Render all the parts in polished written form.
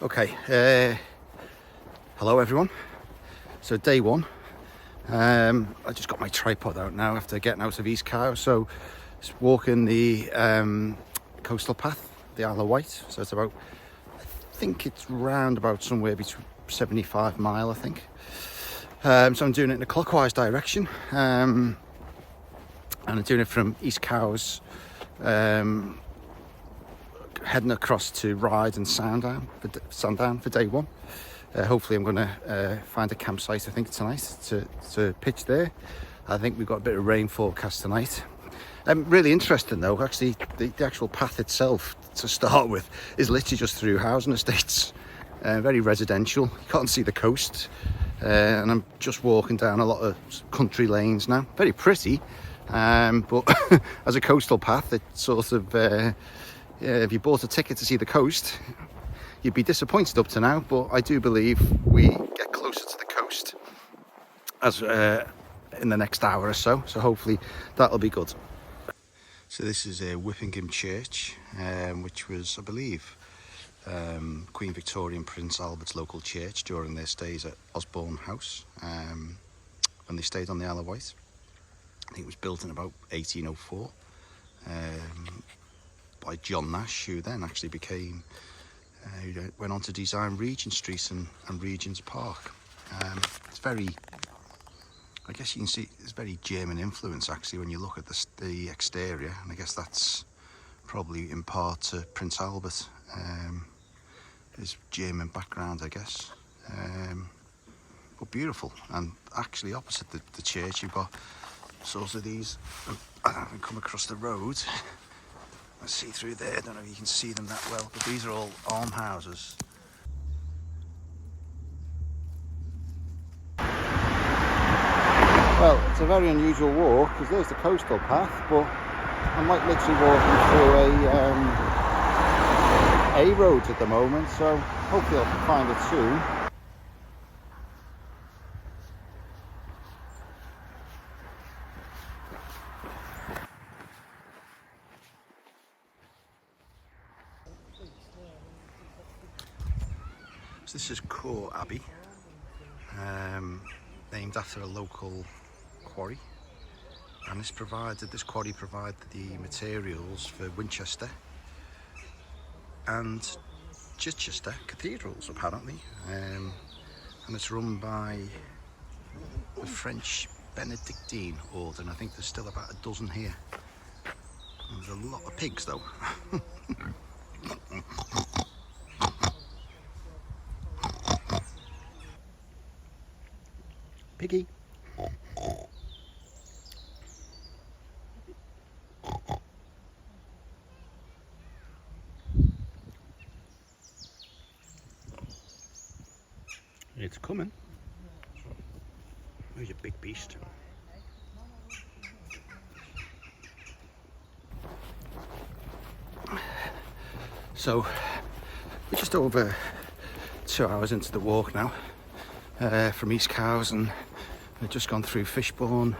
Okay, hello everyone. So day one, I just got my tripod out now after getting out of East Cow. So it's walking the coastal path, the Isle of Wight. So it's about, I think it's round about somewhere between 75 mile, I think. So I'm doing it in a clockwise direction, and I'm doing it from East Cowes, heading across to Ryde and Sandown for day one. Hopefully I'm going to find a campsite, I think, tonight to pitch there. I think we've got a bit of rain forecast tonight. Really interesting though, actually, the actual path itself to start with is literally just through housing estates. Very residential, you can't see the coast, and I'm just walking down a lot of country lanes now. Very pretty, but as a coastal path, it's sort of, if you bought a ticket to see the coast, you'd be disappointed up to now, but I do believe we get closer to the coast as in the next hour or so, so hopefully that'll be good. So this is Whippingham Church, which was, I believe, Queen Victoria and Prince Albert's local church during their stays at Osborne House, when they stayed on the Isle of Wight. I think it was built in about 1804 by John Nash, who then actually became, who went on to design Regent Street and Regent's Park. It's very, I guess you can see, it's very German influence actually when you look at the exterior, and I guess that's probably in part to Prince Albert, his German background, I guess. But beautiful, and actually opposite the church you've got sort of these, I haven't come across the road, I see through there, I don't know if you can see them that well, but these are all almshouses. Well, it's a very unusual walk because there's the coastal path, but I'm like literally walking through a road at the moment, so hopefully I'll find it soon. So this is Core Abbey, named after a local quarry, and this quarry provided the materials for Winchester and Chichester cathedrals apparently, and it's run by the French Benedictine order, and I think there's still about a dozen here. And there's a lot of pigs though. Piggy. It's coming. He's a big beast. So we're just over 2 hours into the walk now, from East Cowes, and we've just gone through Fishbourne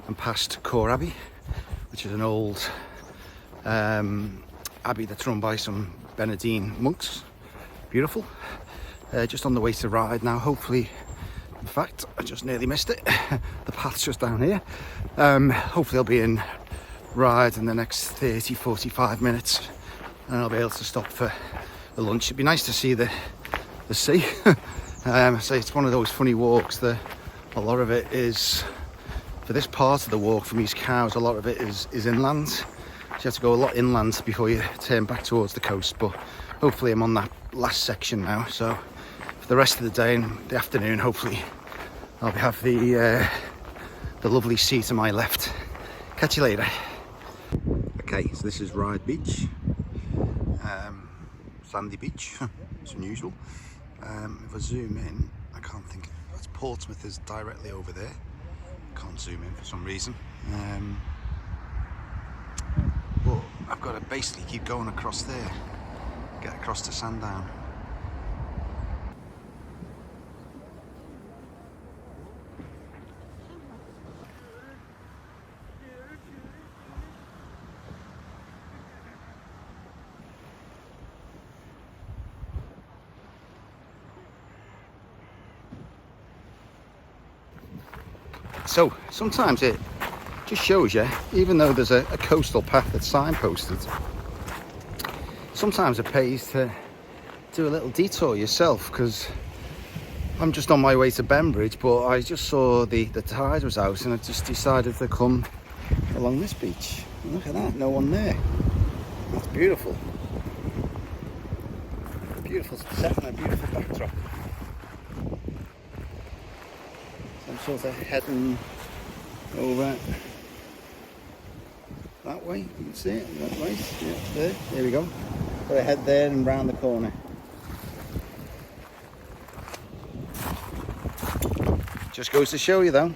and past Core Abbey, which is an old abbey that's run by some Benedictine monks. Beautiful. Just on the way to Ryde now, hopefully. In fact, I just nearly missed it. The path's just down here. Hopefully I'll be in Ryde in the next 30-45 minutes, and I'll be able to stop for the lunch. It'd be nice to see the sea. So it's one of those funny walks that a lot of it is, for this part of the walk from East Cowes, a lot of it is inland. So you have to go a lot inland before you turn back towards the coast, but hopefully I'm on that last section now, so for the rest of the day and the afternoon, hopefully I'll have the lovely sea to my left. Catch you later. Okay, so this is Ryde Beach, sandy beach. It's unusual. If I zoom in, I can't think, that's Portsmouth is directly over there. Can't zoom in for some reason. But I've got to basically keep going across there, get across to Sandown. So sometimes it just shows you, even though there's a coastal path that's signposted, sometimes it pays to do a little detour yourself, because I'm just on my way to Bembridge, but I just saw the tide was out and I just decided to come along this beach. And look at that, no one there. That's beautiful. Beautiful set and a beautiful backdrop. So I'm sort of heading over that way. You can see it, that way. Yeah, there we go. Go ahead there and round the corner. Just goes to show you though,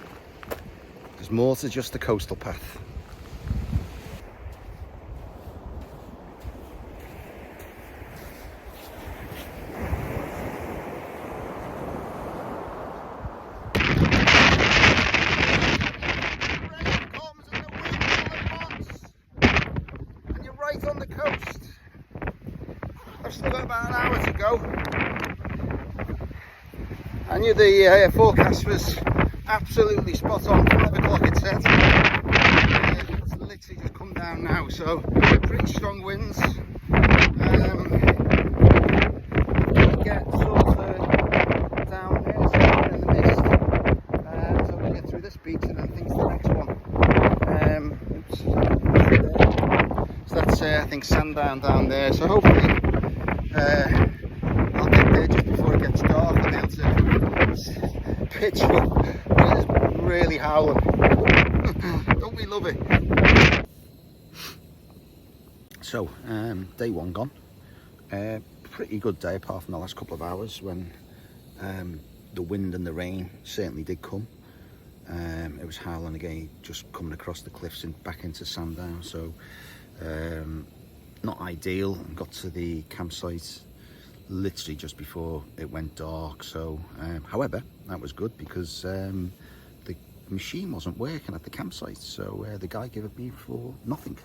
there's more to just the coastal path. And you're right on the coast. I've still got about an hour to go. I knew the forecast was absolutely spot on. 5 o'clock it said. It's literally just come down now, so pretty strong winds. Get sort of down there, so we're in the mist. So we'll get through this beach and then think the next one. So that's I think Sandown down there. So hopefully I'll get there just before it gets dark and be able to pitch up. It's really howling. Don't we love it? So day one gone. Pretty good day apart from the last couple of hours when the wind and the rain certainly did come. It was howling again, just coming across the cliffs and back into Sandown. So not ideal. Got to the campsite literally just before it went dark. So however, that was good because the machine wasn't working at the campsite, so the guy gave it me for nothing,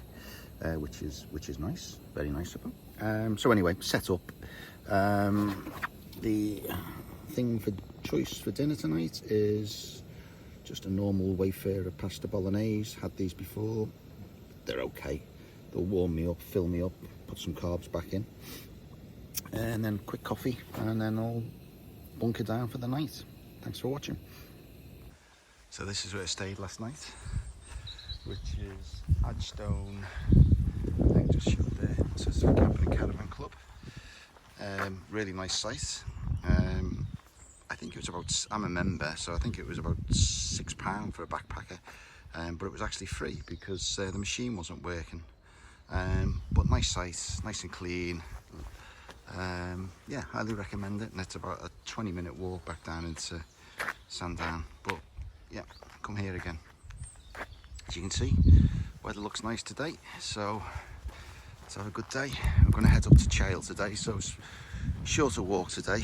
which is nice, very nice of him. So anyway, set up. The thing for choice for dinner tonight is just a normal Wayfarer pasta bolognese. Had these before, they're okay. They'll warm me up, fill me up, put some carbs back in, and then quick coffee, and then I'll bunker down for the night. Thanks for watching. So this is where I stayed last night, which is Adstone, I think just showed there. So it's a camping and caravan club. Really nice site. I think it was about, I'm a member, so I think it was about £6 for a backpacker, but it was actually free because the machine wasn't working. But nice site, nice and clean. Yeah, highly recommend it, and it's about a 20-minute walk back down into Sandown. But yeah, come here again. As you can see, weather looks nice today, so let's have a good day. I'm going to head up to Chale today, so it's shorter walk today,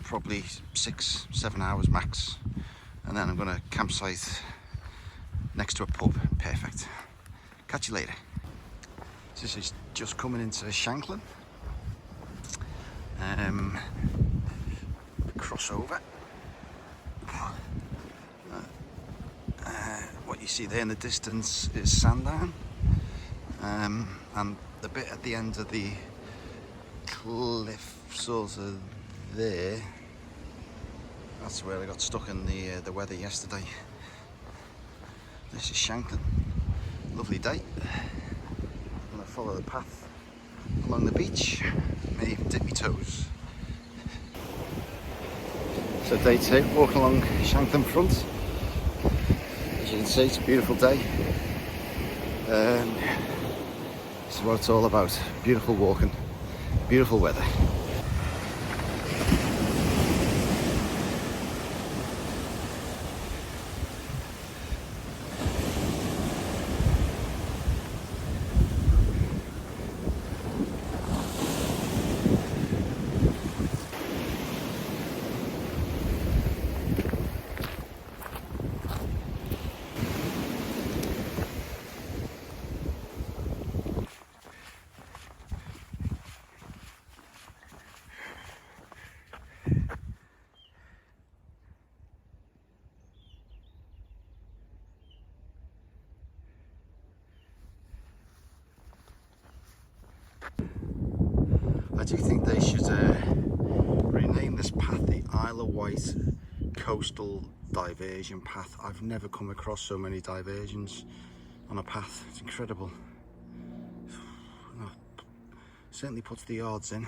probably 6-7 hours max, and then I'm going to campsite next to a pub. Perfect. Catch you later. This is just coming into Shanklin. Crossover. What you see there in the distance is Sandown, and the bit at the end of the cliff, sort of there, that's where I got stuck in the weather yesterday. This is Shanklin. Lovely day. I'm going to follow the path along the beach, may even dip my toes. So day 2, walking along Shanklin front. As you can see, it's a beautiful day. This is what it's all about. Beautiful walking, beautiful weather. I do think they should rename this path the Isle of Wight Coastal Diversion Path. I've never come across so many diversions on a path. It's incredible. Certainly puts the odds in.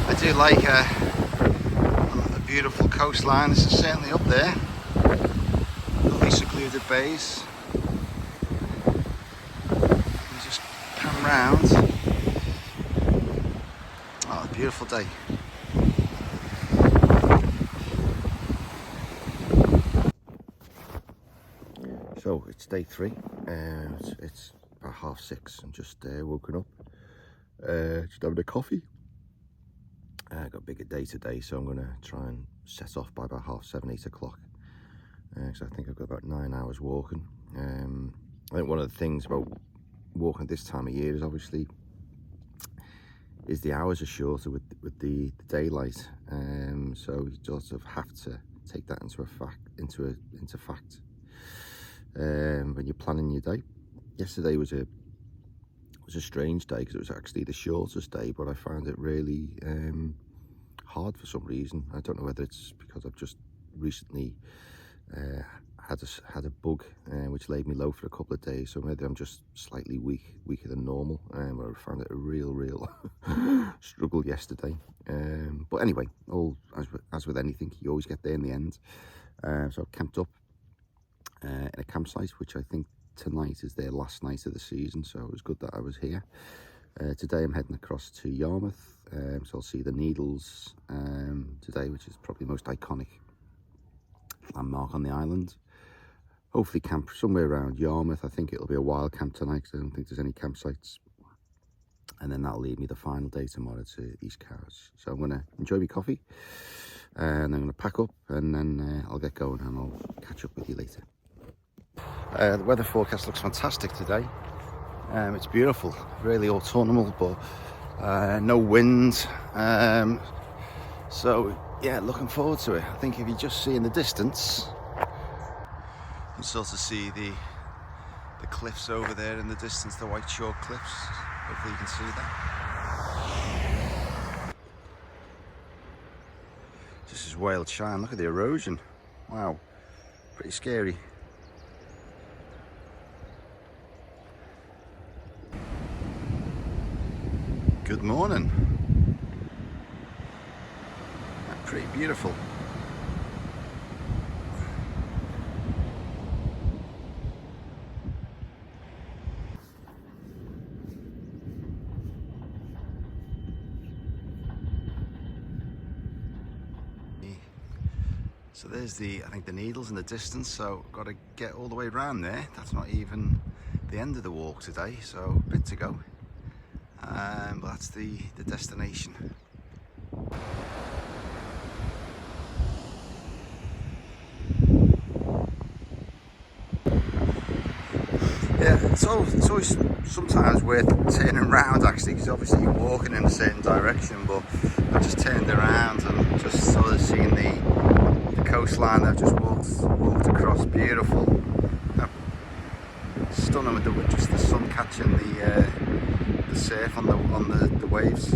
I do like a beautiful coastline. This is certainly up there. Lovely secluded bays. You just come round. Oh, a beautiful day. So it's day 3. It's about 6:30. I'm just woken up. Just having a coffee. I've got a bigger day today, so I'm going to try and set off by about 7:30, 8 o'clock. So I think I've got about 9 hours walking. I think one of the things about walking at this time of year is obviously the hours are shorter with the daylight. So you sort of have to take that into fact when you're planning your day. Yesterday was a strange day because it was actually the shortest day, but I found it really hard for some reason. I don't know whether it's because I've just recently had a bug which laid me low for a couple of days, so maybe I'm just slightly weaker than normal. I found it a real struggle yesterday. But anyway, all as with anything, you always get there in the end. So I camped up in a campsite, which I think tonight is their last night of the season, so it was good that I was here. Today I'm heading across to Yarmouth, so I'll see the Needles today, which is probably the most iconic landmark on the island. Hopefully camp somewhere around Yarmouth. I think it'll be a wild camp tonight because I don't think there's any campsites. And then that'll lead me the final day tomorrow to East Cowes. So I'm going to enjoy my coffee, and I'm going to pack up, and then I'll get going, and I'll catch up with you later. The weather forecast looks fantastic today. It's beautiful, really autumnal, but no wind. So yeah, looking forward to it. I think if you just see in the distance, you can sort of see the cliffs over there in the distance, the White Chalk Cliffs. Hopefully you can see that. This is Whale Chine. Look at the erosion. Wow, pretty scary. Good morning. Pretty beautiful. So there's I think the Needles in the distance, so got to get all the way around there. That's not even the end of the walk today, so a bit to go. But that's the destination. Yeah, it's always sometimes worth turning around actually, because obviously you're walking in a certain direction, but I've just turned around and just sort of seen the coastline that I've just walked across. Beautiful. Stunning with just the sun catching the surf on the waves.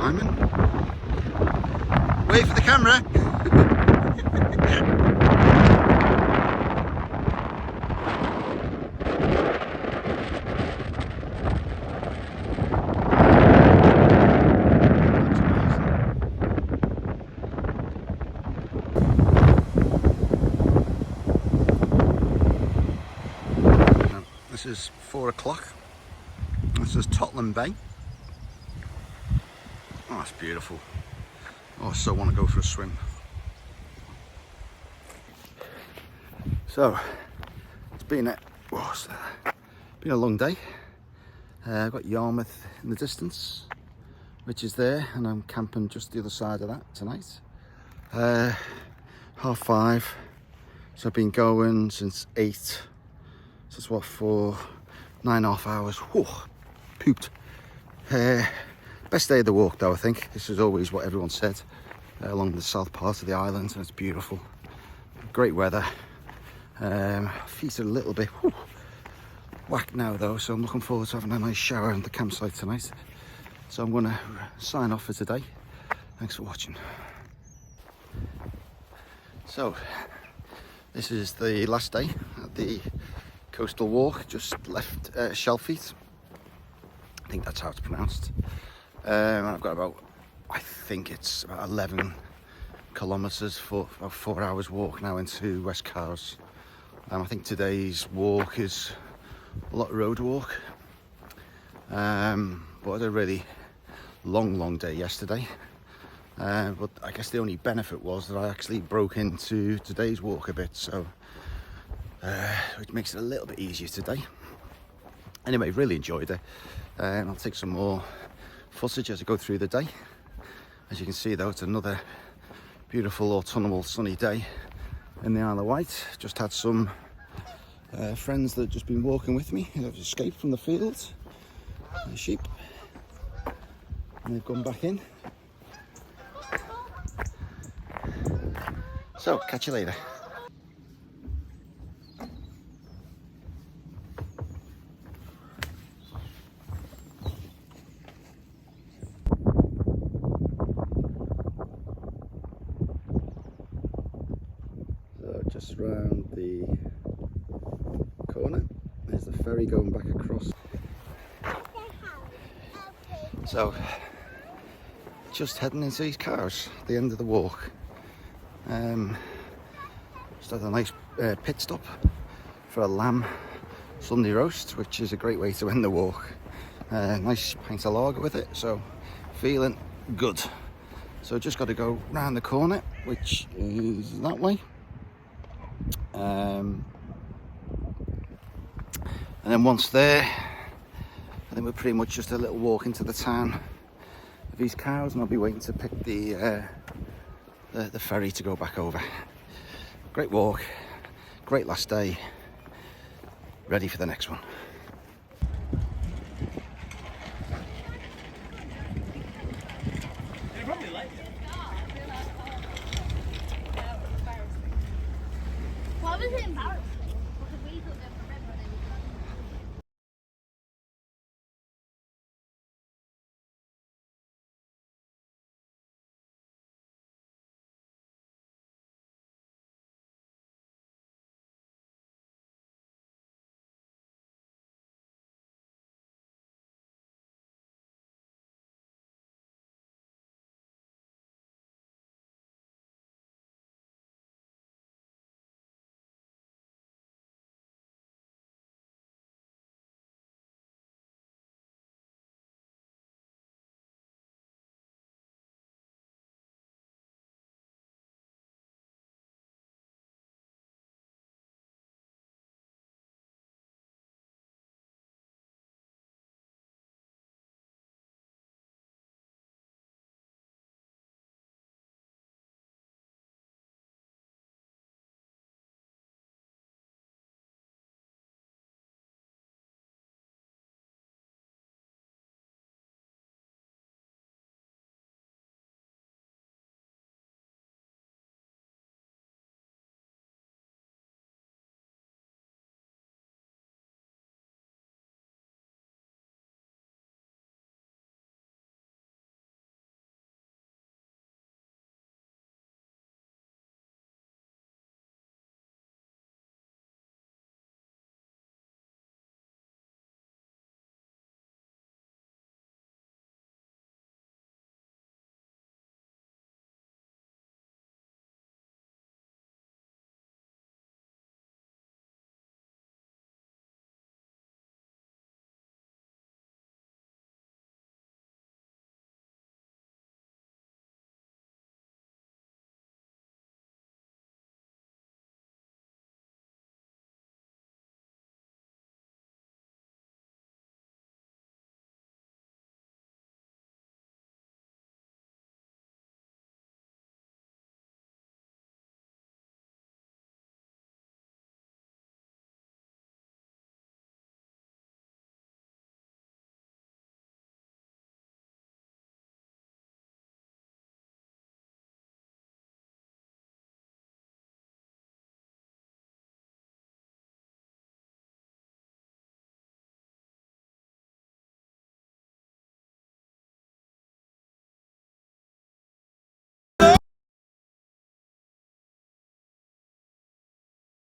Simon. Wait for the camera. This is 4 o'clock. This is Tottenham Bay. Oh, it's beautiful. Oh, I so want to go for a swim. So, it's been a long day. I've got Yarmouth in the distance, which is there, and I'm camping just the other side of that tonight. 5:30, so I've been going since 8. So it's what, for 9.5 hours. Whew, pooped. Best day of the walk though, I think. This is always what everyone said, along the south part of the island, and it's beautiful. Great weather. Feet are a little bit whack now though, so I'm looking forward to having a nice shower at the campsite tonight. So I'm going to sign off for today. Thanks for watching. So, this is the last day at the coastal walk. Just left Shelfeet. I think that's how it's pronounced. And I've got about, I think it's about 11 kilometres for about 4 hours walk now into West Cowes. I think today's walk is a lot of road walk. But I had a really long day yesterday. But I guess the only benefit was that I actually broke into today's walk a bit, so which makes it a little bit easier today. Anyway, really enjoyed it. I'll take some more footage as I go through the day. As you can see though, it's another beautiful autumnal sunny day in the Isle of Wight. Just had some friends that have just been walking with me who have escaped from the fields, the sheep, and they've gone back in. So, catch you later. Just round the corner, there's the ferry going back across. So, just heading into these cars at the end of the walk. Just had a nice pit stop for a lamb Sunday roast, which is a great way to end the walk. Nice pint of lager with it, so feeling good. So just got to go round the corner, which is that way. And then once there, I think we're pretty much just a little walk into the town of these cows, and I'll be waiting to pick the ferry to go back over. Great walk, great last day, ready for the next one.